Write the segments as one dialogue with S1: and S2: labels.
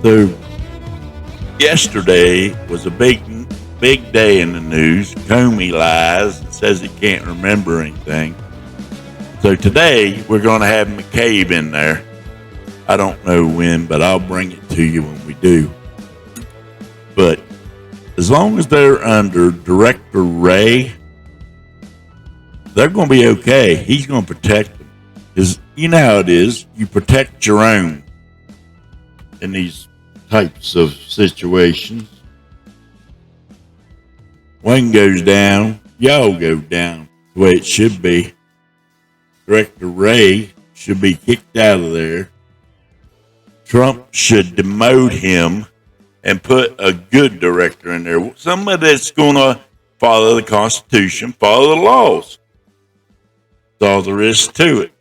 S1: So yesterday was a big day in the news. Comey lies and says he can't remember anything. So today we're going to have McCabe in there. I don't know when, but I'll bring it to you when we do. But as long as they're under Director Ray, they're going to be okay. He's going to protect them. Because you know how it is. You protect your own in these types of situations. One goes down, y'all go down. The way it should be. Director Ray should be kicked out of there. Trump should demote him and put a good director in there. Somebody that's going to follow the Constitution, follow the laws. That's all there is to it.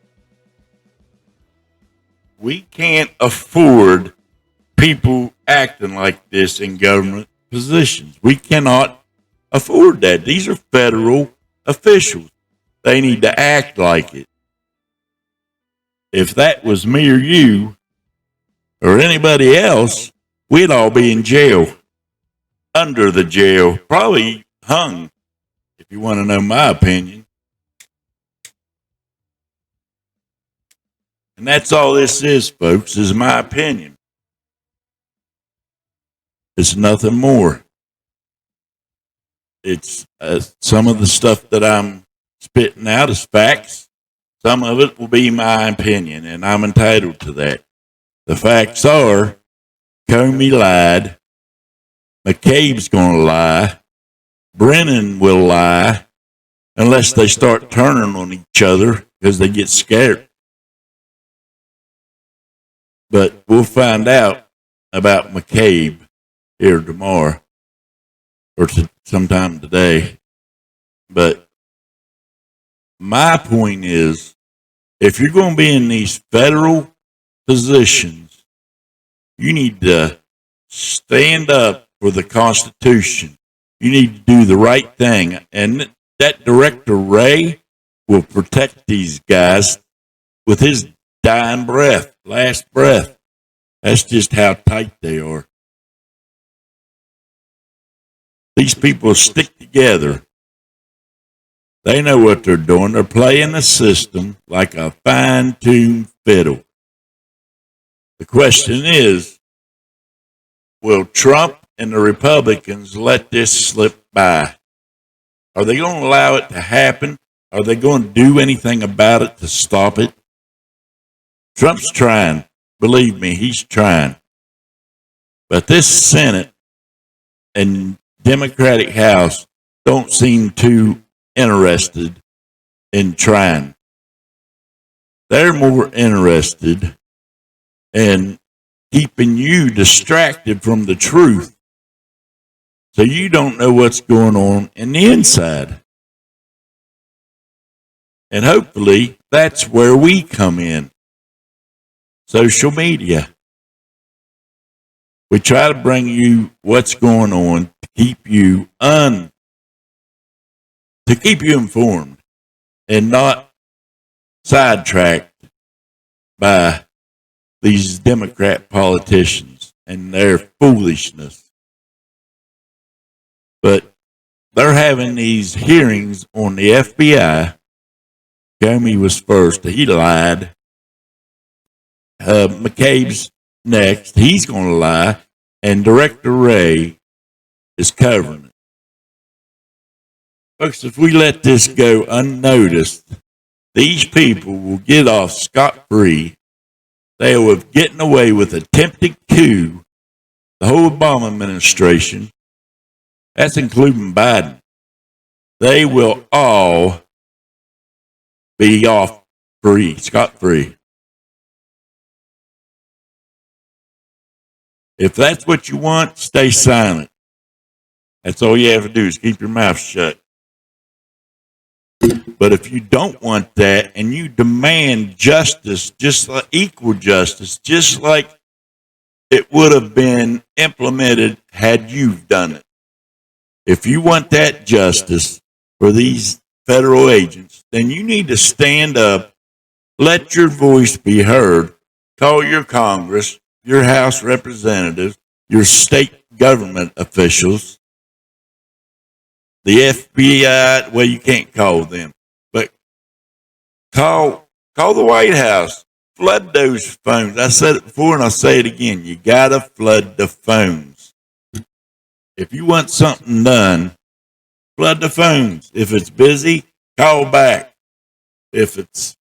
S1: We can't afford people acting like this in government positions. We cannot afford that. These are federal officials. They need to act like it. If that was me or you or anybody else, we'd all be in jail, under the jail, probably hung, if you want to know my opinion. And that's all this is, folks, is my opinion. It's nothing more. It's some of the stuff that I'm spitting out is facts. Some of it will be my opinion, and I'm entitled to that. The facts are, Comey lied, McCabe's going to lie, Brennan will lie, unless they start turning on each other because they get scared. But we'll find out about McCabe here tomorrow or sometime today. But my point is, if you're going to be in these federal positions, you need to stand up for the Constitution. You need to do the right thing. And that Director Ray will protect these guys with his dying breath, last breath. That's just how tight they are. These people stick together. They know what they're doing. They're playing the system like a fine-tuned fiddle. The question is, will Trump and the Republicans let this slip by? Are they going to allow it to happen? Are they going to do anything about it to stop it? Trump's trying. Believe me, he's trying. But this Senate and Democratic House don't seem too interested in trying. They're more interested in keeping you distracted from the truth so you don't know what's going on in the inside. And hopefully that's where we come in. Social media. We try to bring you what's going on to keep you informed and not sidetracked by these Democrat politicians and their foolishness. But they're having these hearings on the FBI. Comey was first. He lied. McCabe's next. He's going to lie. And Director Ray is covering it. Folks, if we let this go unnoticed, these people will get off scot-free. They will have gotten away with attempted coup, the whole Obama administration. That's including Biden. They will all be off free, scot-free. If that's what you want, stay silent. That's all you have to do is keep your mouth shut. But if you don't want that and you demand justice, just like equal justice, just like it would have been implemented had you done it. If you want that justice for these federal agents, then you need to stand up, let your voice be heard, call your Congress, your House representatives, your state government officials, the FBI. Well, you can't call them, but call the White House. Flood those phones. I said it before and I'll say it again. You gotta flood the phones. If you want something done, flood the phones. If it's busy, call back. If it's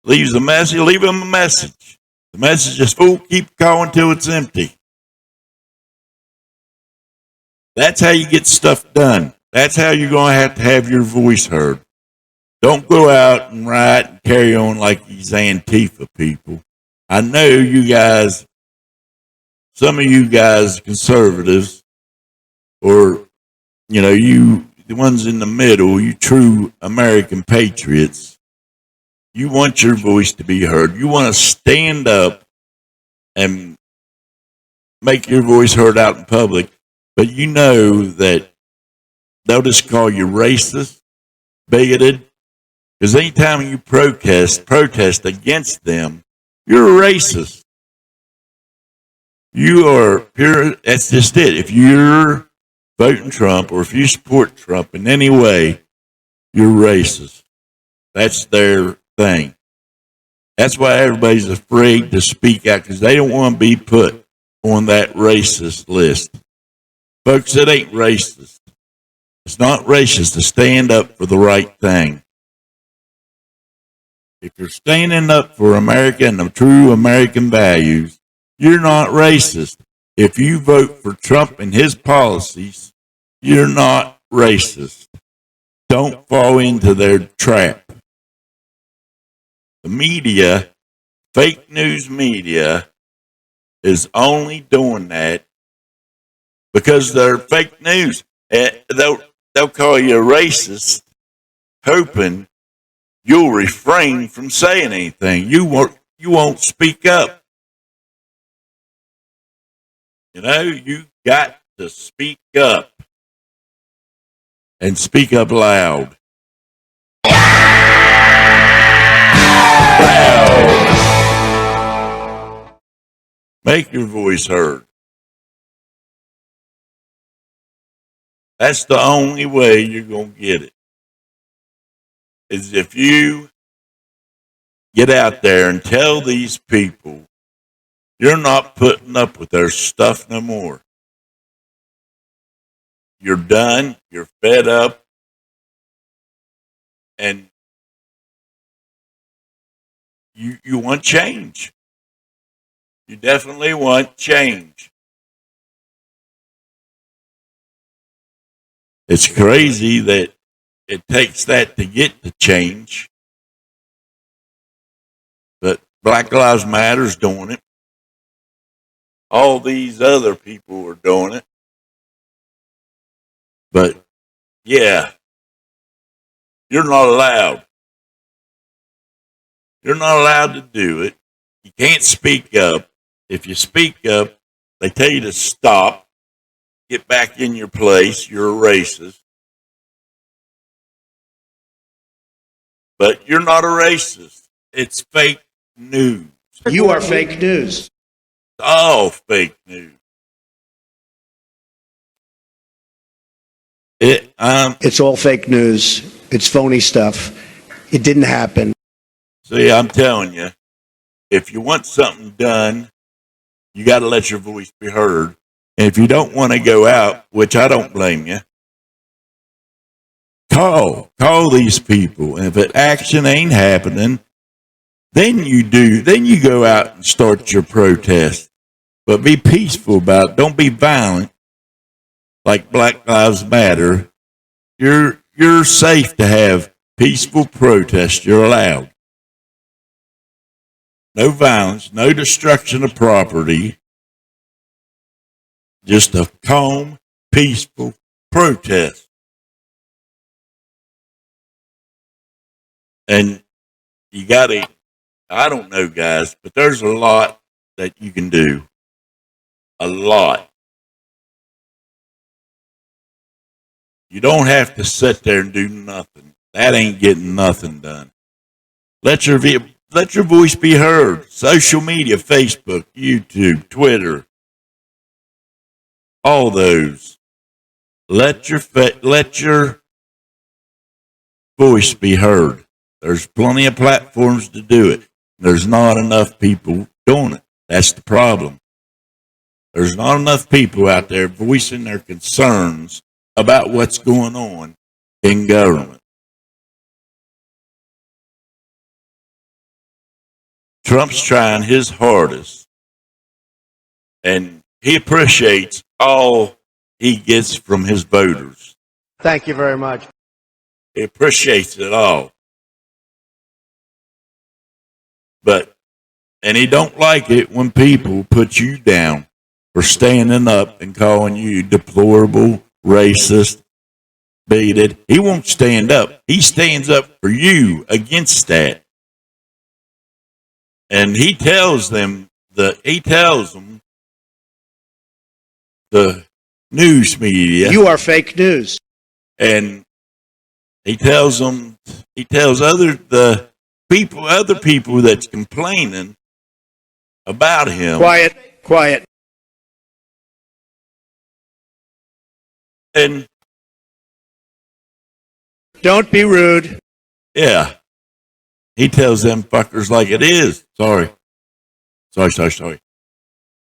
S1: leaves a message, leave them a message. The message is full, keep calling till it's empty. That's how you get stuff done. That's how you're going to have your voice heard. Don't go out and write and carry on like these Antifa people. I know you guys, some of you guys, conservatives, or, you, the ones in the middle, you true American patriots, you want your voice to be heard. You want to stand up and make your voice heard out in public, but you know that they'll just call you racist, bigoted, because anytime you protest against them, you're a racist. You are pure, that's just it. If you're voting Trump or if you support Trump in any way, you're racist. That's their thing. That's why everybody's afraid to speak out because they don't want to be put on that racist list. Folks, it ain't racist. It's not racist to stand up for the right thing. If you're standing up for America and the true American values, you're not racist. If you vote for Trump and his policies, you're not racist. Don't fall into their trap. The media, fake news media, is only doing that because they're fake news. They'll call you a racist, hoping you'll refrain from saying anything. You won't speak up. You got to speak up and speak up loud. Loud. Make your voice heard. That's the only way you're going to get it. Is if you get out there and tell these people you're not putting up with their stuff no more. You're done. You're fed up. And you want change. You definitely want change. It's crazy that it takes that to get to change. But Black Lives Matter's doing it. All these other people are doing it. But yeah, you're not allowed. You're not allowed to do it. You can't speak up. If you speak up, they tell you to stop, get back in your place. You're a racist. But you're not a racist. It's fake news.
S2: You are fake news.
S1: It's all fake news.
S2: It's all fake news. It's phony stuff. It didn't happen.
S1: See, I'm telling you, if you want something done, you got to let your voice be heard. And if you don't want to go out, which I don't blame you, call these people. And if action ain't happening, then you go out and start your protest. But be peaceful about it. Don't be violent like Black Lives Matter. You're safe to have peaceful protests. You're allowed. No violence, no destruction of property. Just a calm, peaceful protest. And you got to, I don't know, guys, but there's a lot that you can do. A lot. You don't have to sit there and do nothing. That ain't getting nothing done. let your voice be heard. Social media, Facebook, YouTube, Twitter, all those. Let your voice be heard. There's plenty of platforms to do it. There's not enough people doing it. That's the problem. There's not enough people out there voicing their concerns about what's going on in government. Trump's trying his hardest, and he appreciates all he gets from his voters.
S2: Thank you very much.
S1: He appreciates it all. And he don't like it when people put you down for standing up and calling you deplorable, racist, bigoted. He won't stand up. He stands up for you against that. And he tells them the news media,
S2: You are fake news.
S1: and he tells other people that's complaining about him.
S2: Quiet.
S1: And
S2: Don't be rude.
S1: yeah, he tells them fuckers like it is. Sorry.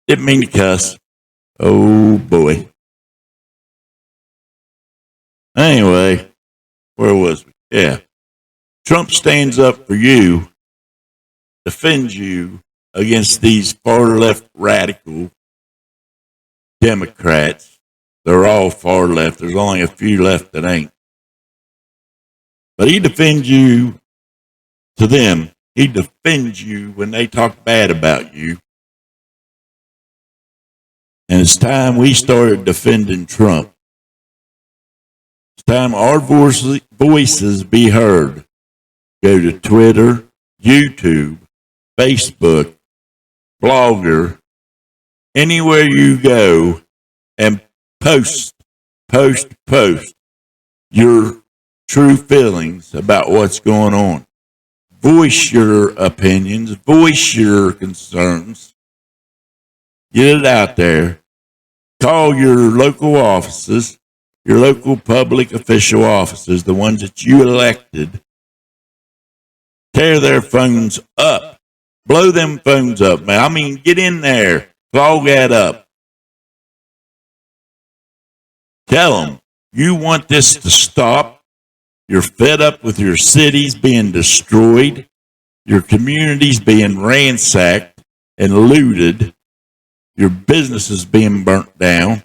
S1: Didn't mean to cuss. Oh boy. Anyway, where was we? Yeah. Trump stands up for you, defends you against these far left radical Democrats. They're all far left. There's only a few left that ain't. But he defends you to them. He defends you when they talk bad about you. And it's time we started defending Trump. It's time our voices be heard. Go to Twitter, YouTube, Facebook, Blogger, anywhere you go, and post your true feelings about what's going on. Voice your opinions, voice your concerns. Get it out there. Call your local offices, your local public official offices, the ones that you elected. Tear their phones up. Blow them phones up, man. I mean, get in there. Clog that up. Tell them you want this to stop. You're fed up with your cities being destroyed, your communities being ransacked and looted, your businesses being burnt down.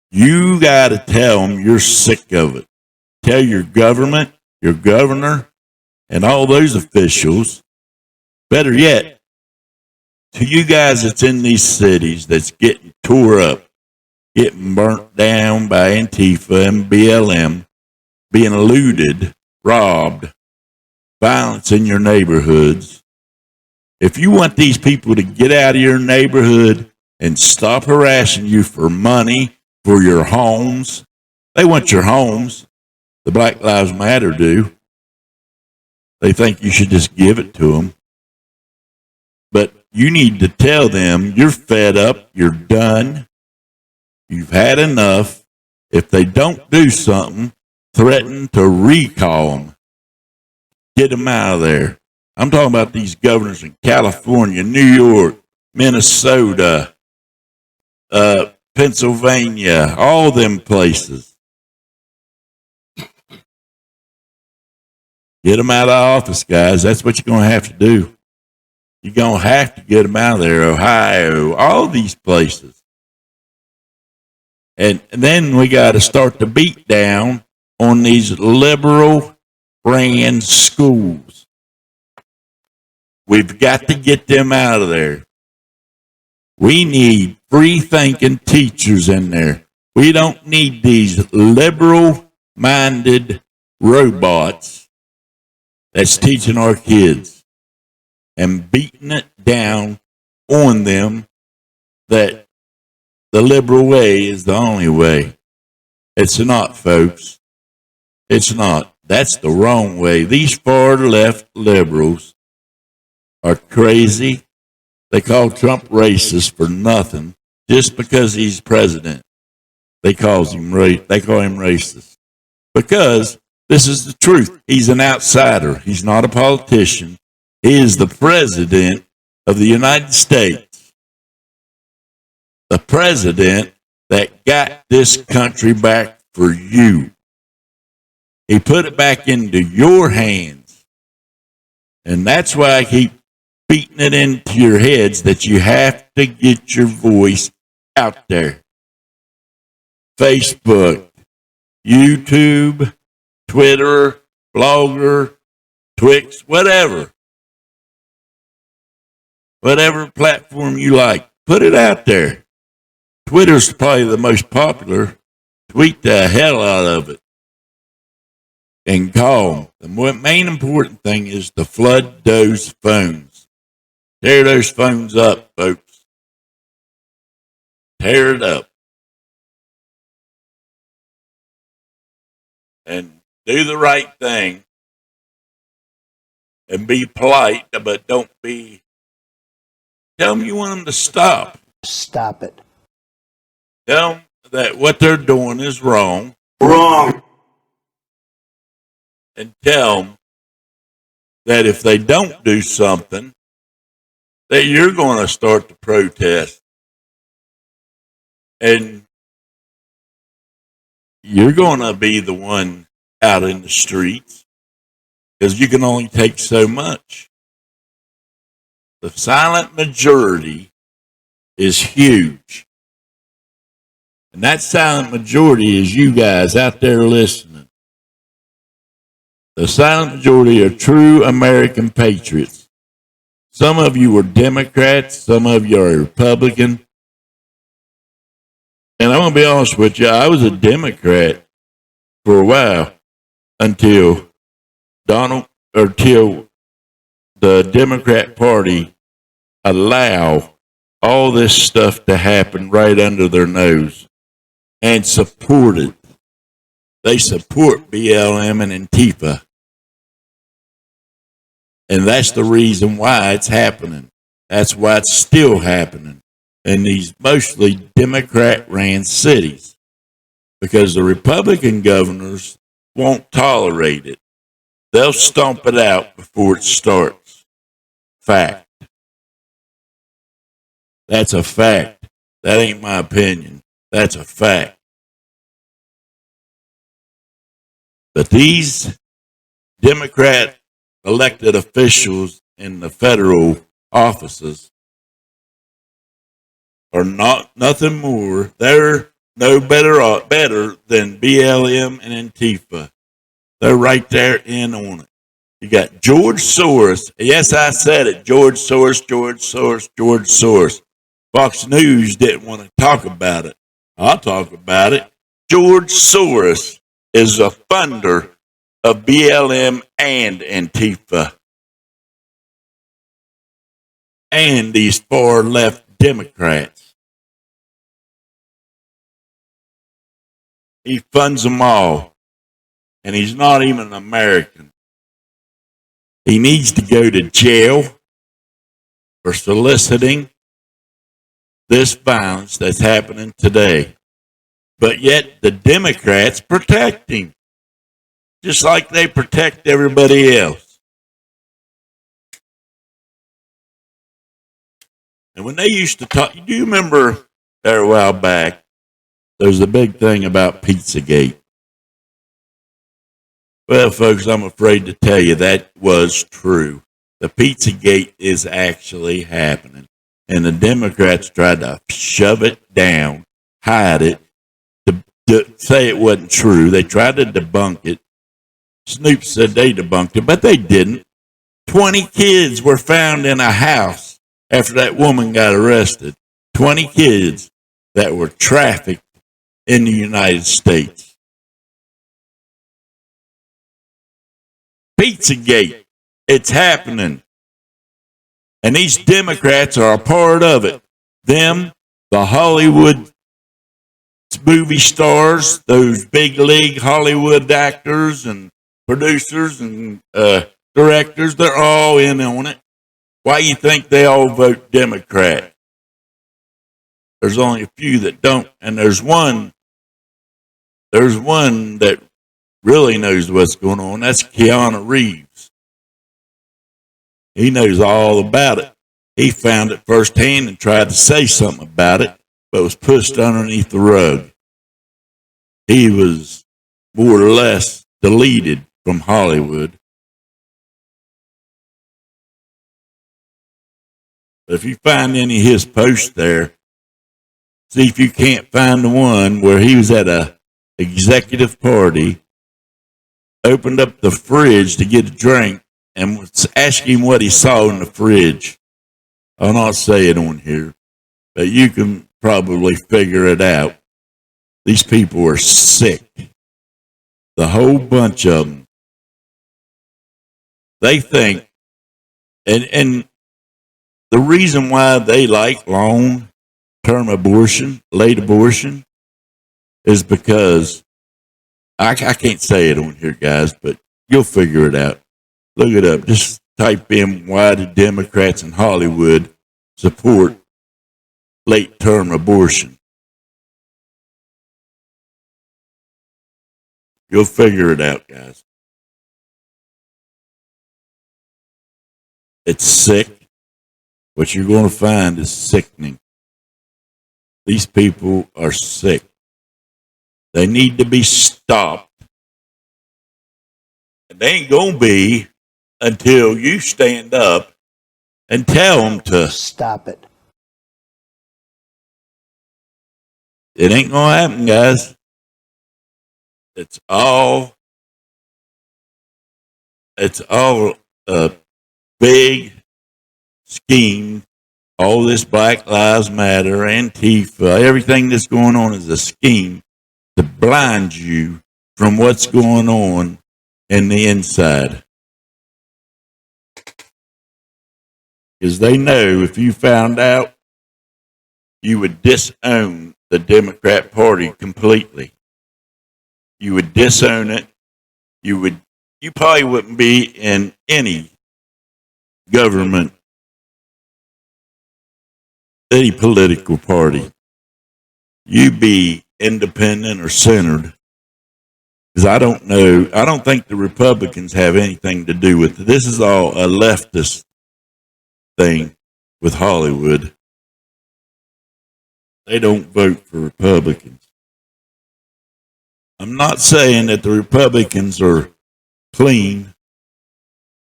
S1: You got to tell them you're sick of it. Tell your government, your governor, and all those officials, better yet, to you guys that's in these cities that's getting tore up, getting burnt down by Antifa and BLM, being looted, robbed, violence in your neighborhoods. If you want these people to get out of your neighborhood and stop harassing you for money, for your homes, they want your homes. The Black Lives Matter do. They think you should just give it to them. But you need to tell them you're fed up, you're done, you've had enough. If they don't do something, threaten to recall them. Get them out of there. I'm talking about these governors in California, New York, Minnesota, Pennsylvania, all them places. Get them out of office, guys. That's what you're going to have to do. You're going to have to get them out of there. Ohio, all these places. And then we got to start the beat down on these liberal ran schools. We've got to get them out of there. We need free-thinking teachers in there. We don't need these liberal-minded robots that's teaching our kids and beating it down on them that the liberal way is the only way. It's not, folks. It's not. That's the wrong way. These far left liberals are crazy. They call Trump racist for nothing just because he's president. They call him racist because this is the truth. He's an outsider. He's not a politician. He is the president of the United States. The president that got this country back for you. He put it back into your hands. And that's why I keep beating it into your heads that you have to get your voice out there. Facebook, YouTube, Twitter, Blogger, Twix, whatever. Whatever platform you like, put it out there. Twitter's probably the most popular. Tweet the hell out of it. And call them. The main important thing is to flood those phones. Tear those phones up, folks. Tear it up. And do the right thing. And be polite, but don't be. Tell them you want them to stop.
S2: Stop it.
S1: Tell them that what they're doing is wrong.
S3: Wrong.
S1: And tell them that if they don't do something, that you're going to start to protest. And you're going to be the one out in the streets because you can only take so much. The silent majority is huge. And that silent majority is you guys out there listening. The silent majority are true American patriots. Some of you are Democrats, some of you are Republican. And I'm going to be honest with you, I was a Democrat for a while until the Democrat Party allow all this stuff to happen right under their nose and support it. They support BLM and Antifa. And that's the reason why it's happening. That's why it's still happening in these mostly Democrat-ran cities. Because the Republican governors won't tolerate it. They'll stomp it out before it starts. Fact. That's a fact. That ain't my opinion. That's a fact. But these Democrat elected officials in the federal offices are nothing more. They're no better than BLM and Antifa. They're right there in on it. You got George Soros. Yes, I said it. George Soros. Fox News didn't want to talk about it. I'll talk about it. George Soros is a funder of BLM and Antifa. And these far left Democrats. He funds them all. And he's not even an American. He needs to go to jail for soliciting this violence that's happening today. But yet the Democrats protect him, just like they protect everybody else. And when they used to talk, do you remember there a while back, there was a big thing about Pizzagate? Well, folks, I'm afraid to tell you that was true. The Pizzagate is actually happening. And the Democrats tried to shove it down, hide it, to say it wasn't true. They tried to debunk it. Snoop said they debunked it, but they didn't. 20 kids were found in a house after that woman got arrested. 20 kids that were trafficked in the United States. Pizzagate. It's happening. And these Democrats are a part of it. Them, the Hollywood movie stars, those big league Hollywood actors and producers and directors, they're all in on it. Why you think they all vote Democrat? There's only a few that don't, and there's one that really knows what's going on. That's Keanu Reeves. He knows all about it. He found it firsthand and tried to say something about it, but was pushed underneath the rug. He was more or less deleted from Hollywood. But if you find any of his posts there, see if you can't find the one where he was at a executive party, opened up the fridge to get a drink, and was asking him what he saw in the fridge. I'll not say it on here, but you can probably figure it out. These people are sick. The whole bunch of them. They think, and the reason why they like long-term abortion, late abortion, is because, I can't say it on here, guys, but you'll figure it out. Look it up. Just type in, why do Democrats in Hollywood support late-term abortion? You'll figure it out, guys. It's sick. What you're going to find is sickening. These people are sick. They need to be stopped. And they ain't going to be until you stand up and tell them to
S2: Stop it.
S1: It ain't going to happen, guys. It's all a big scheme. All this Black Lives Matter, Antifa, everything that's going on is a scheme to blind you from what's going on in the inside. Because they know if you found out, you would disown the Democrat Party completely. You would disown it. You probably wouldn't be in any government, any political party. You'd be independent or centered. Because I don't think the Republicans have anything to do with it. This is all a leftist thing with Hollywood. They don't vote for Republicans. I'm not saying that the Republicans are clean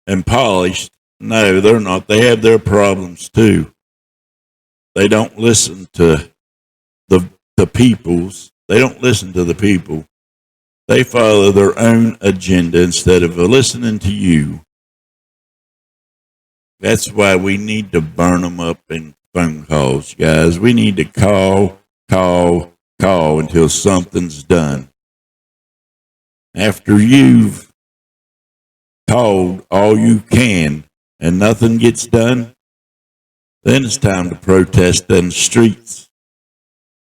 S1: and polished. No, they're not. They have their problems too. They don't listen to the peoples. They don't listen to the people. They follow their own agenda instead of listening to you. That's why we need to burn them up in phone calls, guys. We need to call until something's done. After you've called all you can and nothing gets done, then it's time to protest in the streets.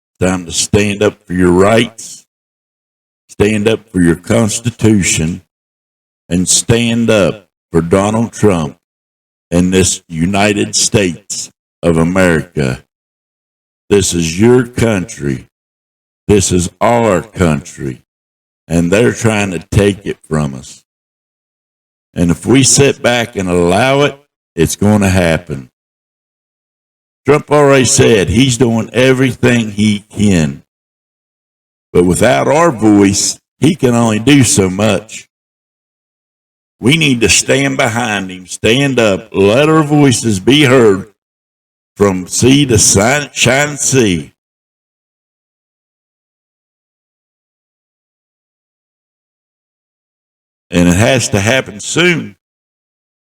S1: It's time to stand up for your rights, stand up for your Constitution, and stand up for Donald Trump and this United States of America. This is your country. This is our country. And they're trying to take it from us. And if we sit back and allow it, it's going to happen. Trump already said he's doing everything he can. But without our voice, he can only do so much. We need to stand behind him, stand up, let our voices be heard from sea to shining sea. And it has to happen soon,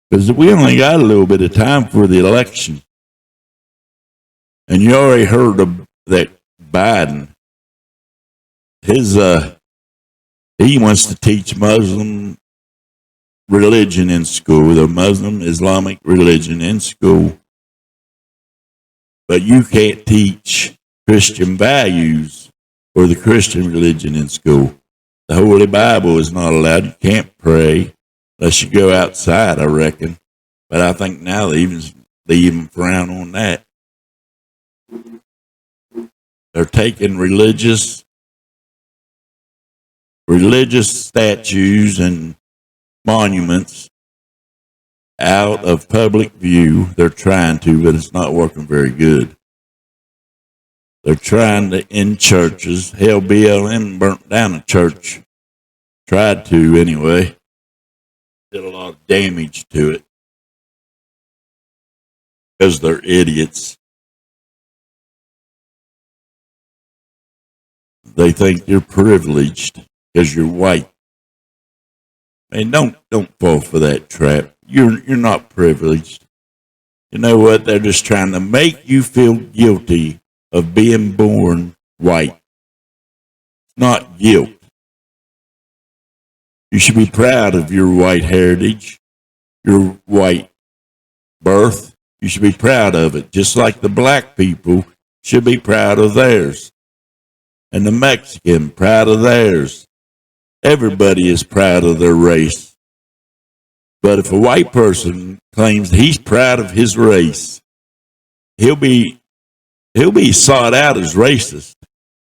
S1: because we only got a little bit of time for the election. And you already heard that Biden, he wants to teach Muslim religion in school, the Muslim Islamic religion in school. But you can't teach Christian values or the Christian religion in school. The Holy Bible is not allowed. You can't pray unless you go outside, I reckon. But I think now they even frown on that. They're taking religious statues and monuments out of public view. They're trying to, but it's not working very good. They're trying to in churches. Hell, BLM burnt down a church. Tried to anyway. Did a lot of damage to it because they're idiots. They think you're privileged because you're white. And don't fall for that trap. You're not privileged. You know what? They're just trying to make you feel guilty of being born white. It's not guilt. You should be proud of your white heritage, your white birth. You should be proud of it, just like the black people should be proud of theirs. And the Mexican, proud of theirs. Everybody is proud of their race. But if a white person claims he's proud of his race, he'll be sought out as racist.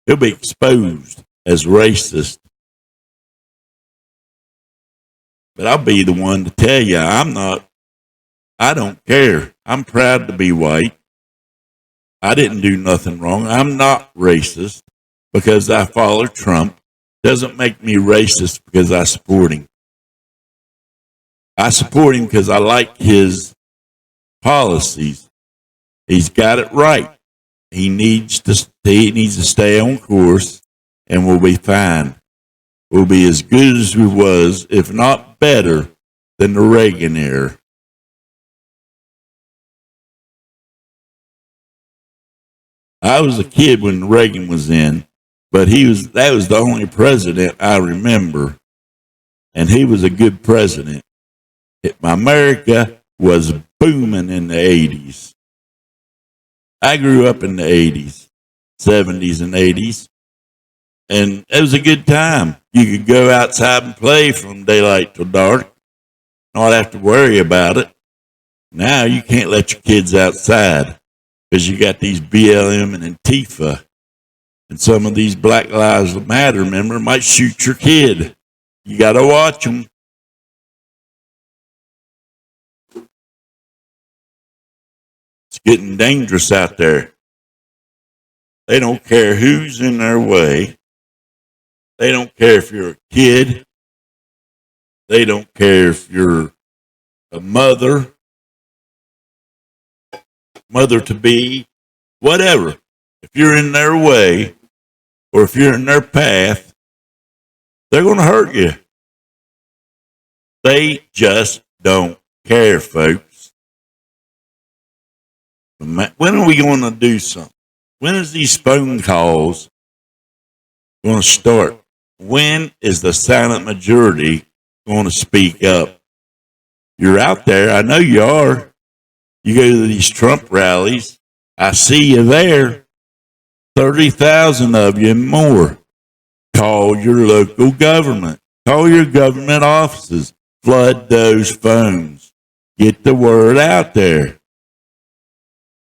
S1: He'll be exposed as racist. But I'll be the one to tell you, I don't care. I'm proud to be white. I didn't do nothing wrong. I'm not racist because I follow Trump. Doesn't make me racist because I support him. I support him because I like his policies. He's got it right. He needs to stay on course, and we'll be fine. We'll be as good as we was, if not better, than the Reagan era. I was a kid when Reagan was in, but that was the only president I remember, and he was a good president. America was booming in the 80s. I grew up in the 80s, 70s, and 80s, and it was a good time. You could go outside and play from daylight till dark, not have to worry about it. Now you can't let your kids outside because you got these BLM and Antifa, and some of these Black Lives Matter, remember, might shoot your kid. You got to watch them. It's getting dangerous out there. They don't care who's in their way. They don't care if you're a kid. They don't care if you're a mother to be, whatever. If you're in their way or if you're in their path, they're going to hurt you. They just don't care, folks. When are we going to do something? When is these phone calls going to start? When is the silent majority going to speak up? You're out there. I know you are. You go to these Trump rallies. I see you there. 30,000 of you and more. Call your local government. Call your government offices. Flood those phones. Get the word out there.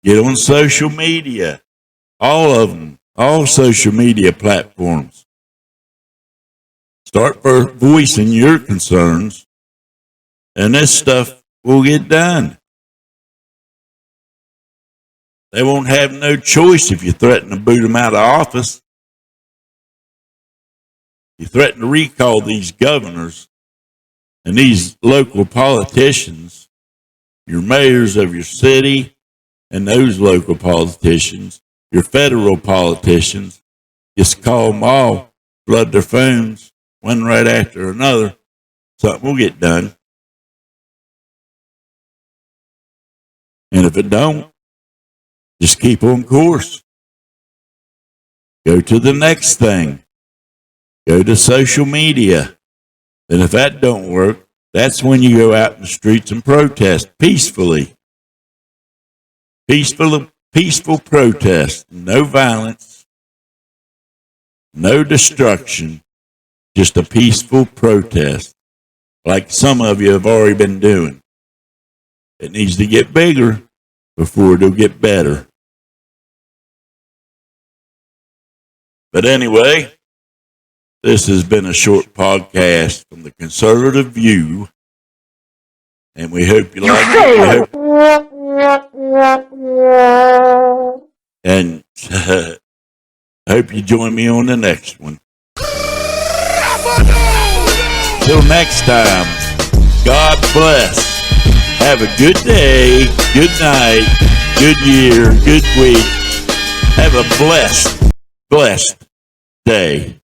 S1: Get on social media. All of them. All social media platforms. Start voicing your concerns, and this stuff will get done. They won't have no choice if you threaten to boot them out of office. You threaten to recall these governors and these local politicians, your mayors of your city, and those local politicians, your federal politicians. Just call them all, flood their phones, one right after another. Something will get done. And if it don't, just keep on course. Go to the next thing. Go to social media. And if that don't work, that's when you go out in the streets and protest peacefully. Peaceful protest. No violence. No destruction. just a peaceful protest, like some of you have already been doing. It needs to get bigger before it'll get better. But anyway, this has been a short podcast from the conservative view, and we hope you like it. And hope you join me on the next one. Till next time, God bless. Have a good day, good night, good year, good week. Have a blessed day.